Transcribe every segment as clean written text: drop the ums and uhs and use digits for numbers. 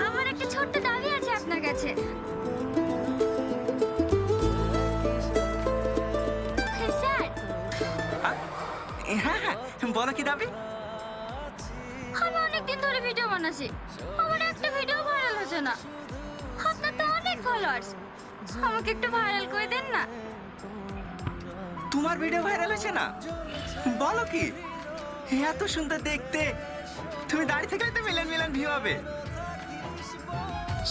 আমার একটা ছোট্ট দাবি আছে আপনার কাছে। স্যার, হ্যাঁ হ্যাঁ, বলো কি দাবি? আমি অনেকদিন ধরে ভিডিও বানাচ্ছি, আমার একটা ভিডিও ভাইরাল হচ্ছে না। আপনার তো অনেক ফলোয়ার্স, আমাকে একটু ভাইরাল করে দেন না। তোমার ভিডিও ভাইরাল হয়েছে না? বলো কি, এত সুন্দর দেখতে, তুমি দাঁড়িয়ে থাকলে তো মিলিয়ন মিলিয়ন ভিউ হবে।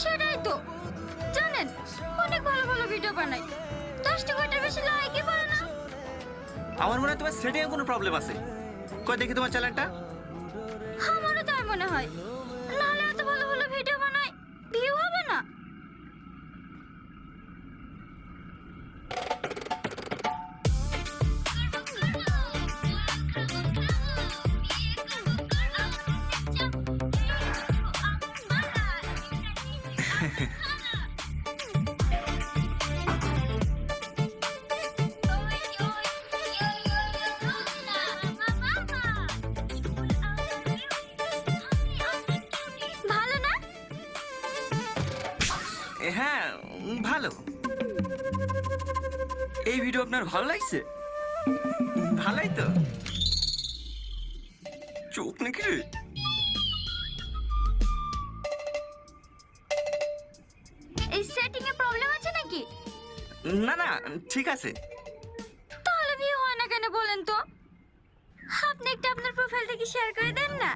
সেটাই তো, জানেন অনেক ভালো ভালো ভিডিও বানাই, 10টা কোটির বেশি লাইকই পারে না। আমার মনে হয় তোমার সেটিংয়ে কোনো প্রবলেম আছে। কই দেখি তোমার চ্যানেলটা। আমারও তাই মনে হয়, নাহলে এত ভালো ভালো ভিডিও বানাই, ভিউ হবে না। ভালো না? হ্যাঁ, ভালো। এই ভিডিও আপনার ভালো লাগছে? ভালোই তো। চোখ নাকি রে? এই সেটিং এ প্রবলেম আছে নাকি? না না, ঠিক আছে। তাহলে ভিউ হয় না কেন বলেন তো? আপনি একটা আপনার প্রোফাইলটা কি শেয়ার করে দেন না?